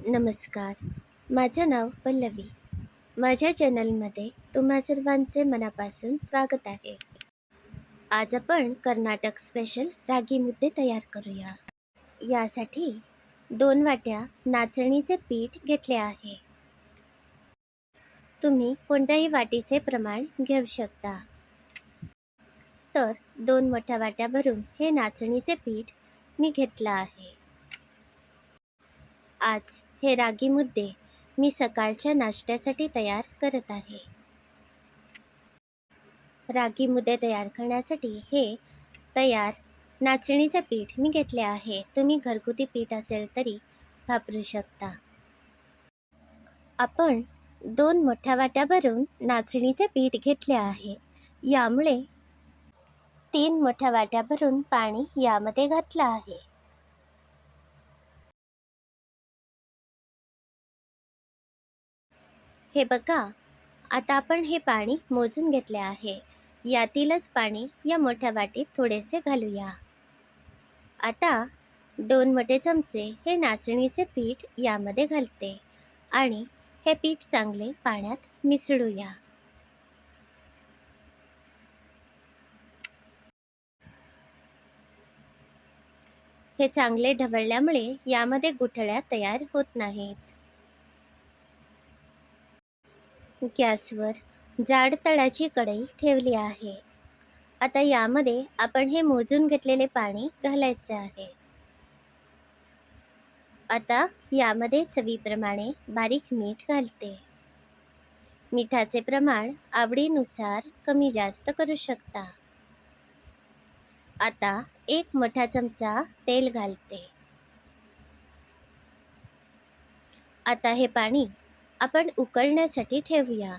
नमस्कार. माझं नाव पल्लवी. माझ्या चॅनलमध्ये तुम्हा सर्वांचे मनापासून स्वागत आहे. आज आपण कर्नाटक स्पेशल रागी मुद्दे तयार करूया. यासाठी 2 वाट्या नाचणीचे पीठ घेतले आहे. तुम्ही कोणत्याही वाटीचे प्रमाण घेऊ शकता. तर 2 मोठ्या वाट्या भरून हे नाचणीचे पीठ मी घेतलं आहे. आज हे रागी मुद्दे मी सकाळच्या नाश्त्यासाठी तयार करत आहे. रागी मुद्दे तयार करण्यासाठी हे तयार नाचणीचे पीठ मी घेतले आहे. तुम्ही घरगुती पीठ असेल तरी वापरू शकता. आपण 2 मोठ्या वाट्या भरून नाचणीचे पीठ घेतले आहे. यामुळे 3 मोठ्या वाट्या भरून पाणी यामध्ये घातलं आहे. हे बघा, आता आपण हे पाणी मोजून घेतले आहे. यातीलच पाणी या मोठ्या वाटीत थोडेसे घालूया. आता 2 मोठे चमचे हे नाचणीचे पीठ यामध्ये घालते आणि हे पीठ चांगले पाण्यात मिसळूया. हे चांगले ढवळल्यामुळे यामध्ये गुठळ्या तयार होत नाहीत. गॅसवर जाड तळाची कढई ठेवली आहे. आता यामध्ये आपण हे मोजून घेतलेले पाणी घालायचे आहे. आता यामध्ये चवीप्रमाणे बारीक मीठ घालते. मिठाचे प्रमाण आवडीनुसार कमी जास्त करू शकता. आता 1 मोठा चमचा तेल घालते. आता हे पाणी आपण उकळण्यासाठी ठेवूया.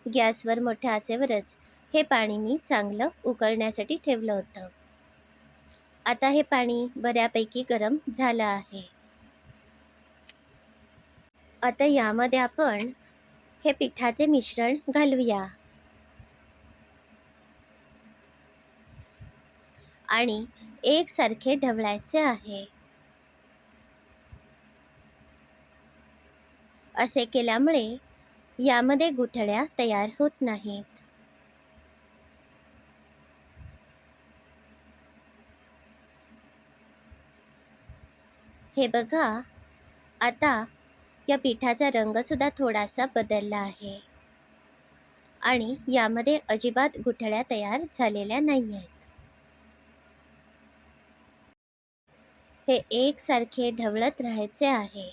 गॅसवर मोठ्या आचेवरच हे पाणी मी चांगलं उकळण्यासाठी ठेवलं होतं. आता हे पाणी बऱ्यापैकी गरम झालं आहे. आता यामध्ये आपण हे पिठाचे मिश्रण घालूया आणि एकसारखे ढवळायचे आहे. असे केल्यामुळे यामध्ये गुठळ्या तयार होत नाहीत. हे बघा, आता या पिठाचा रंगसुद्धा थोडासा बदलला आहे आणि यामध्ये अजिबात गुठळ्या तयार झालेल्या नाही आहेत. हे एकसारखे ढवळत राहायचे आहे.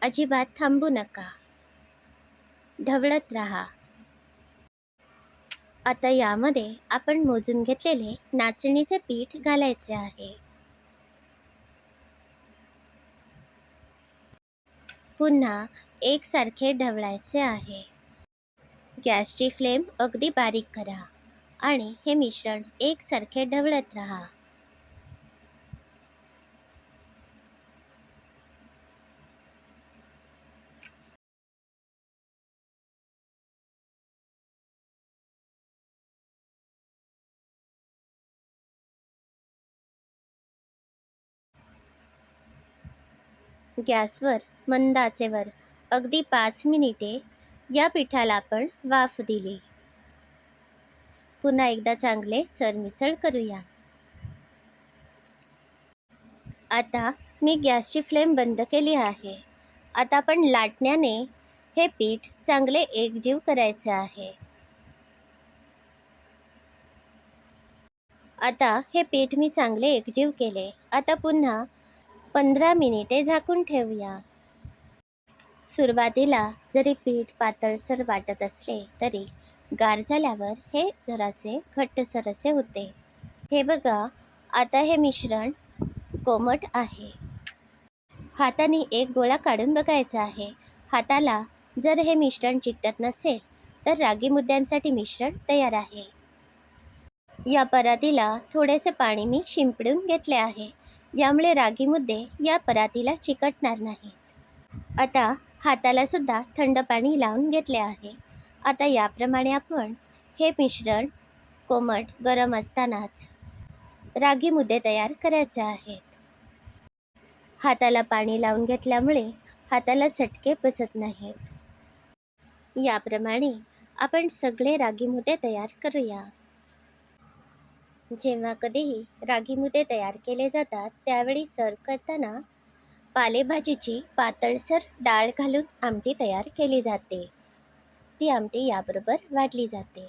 अजिबात थांबू नका. ढवळत राहा. आता यामध्ये आपण मोजून घेतलेले नाचणीचे पीठ घालायचे आहे. पुन्हा एकसारखे ढवळायचे आहे. गॅसची फ्लेम अगदी बारीक करा आणि हे मिश्रण एकसारखे ढवळत राहा. गॅसवर मंद आचेवर अगदी 5 मिनिटे या पिठाला आपण वाफ दिली. पुन्हा एकदा चांगले सरमिसळ करूया. आता मी गॅसची फ्लेम बंद केली आहे. आता आपण लाटण्याने हे पीठ चांगले एकजीव करायचे आहे. आता हे पीठ मी चांगले एकजीव केले. आता पुन्हा 15 मिनिटे झाकून ठेवूया. सुरुवातीला जरी पीठ पातळसर वाटत असले तरी गार झाल्यावर हे जरासे घट्टसर असे होते. हे बघा, आता हे मिश्रण कोमट आहे. हाताने एक गोळा काढून बघायचा आहे. हाताला जर हे मिश्रण चिकटत नसेल तर रागी मुद्द्यांसाठी मिश्रण तयार आहे. या परातीला थोडेसे पाणी मी शिंपडून घेतले आहे. यामुळे रागी मुद्दे या परातीला चिकटणार नाहीत. आता हाताला सुद्धा थंड पाणी लावून घेतले आहे. आता याप्रमाणे आपण हे मिश्रण कोमट गरम असतानाच रागी मुद्दे तयार करायचे आहेत. हाताला पाणी लावून घेतल्यामुळे हाताला चटके बसत नाहीत. याप्रमाणे आपण सगळे रागी मुद्दे तयार करूया. जेव्हा कधीही रागी मुद्दे तयार केले जातात त्यावेळी सर्व करताना पालेभाजीची पातळसर डाळ घालून आमटी तयार केली जाते. ती आमटी याबरोबर वाढली जाते.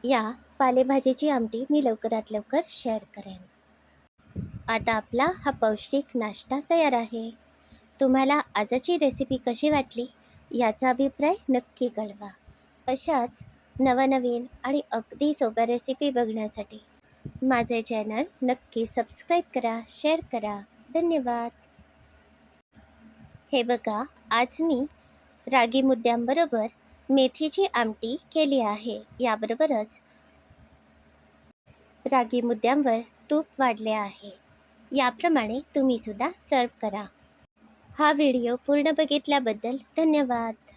या पालेभाजीची आमटी मी लवकरात लवकर शेअर करेन. आता आपला हा पौष्टिक नाश्ता तयार आहे. तुम्हाला आजची रेसिपी कशी वाटली याचा अभिप्राय नक्की कळवा. अशाच नवनवीन आणि अगदी सोप्या रेसिपी बघण्यासाठी माझे चॅनल नक्की सबस्क्राईब करा, शेअर करा. धन्यवाद. हे बघा, आज मी रागी मुद्द्यांबरोबर मेथीची आमटी केली आहे. याबरोबरच रागी मुद्द्यांवर तूप वाढले आहे. याप्रमाणे तुम्ही सुद्धा सर्व करा. हा व्हिडिओ पूर्ण बघितल्याबद्दल धन्यवाद.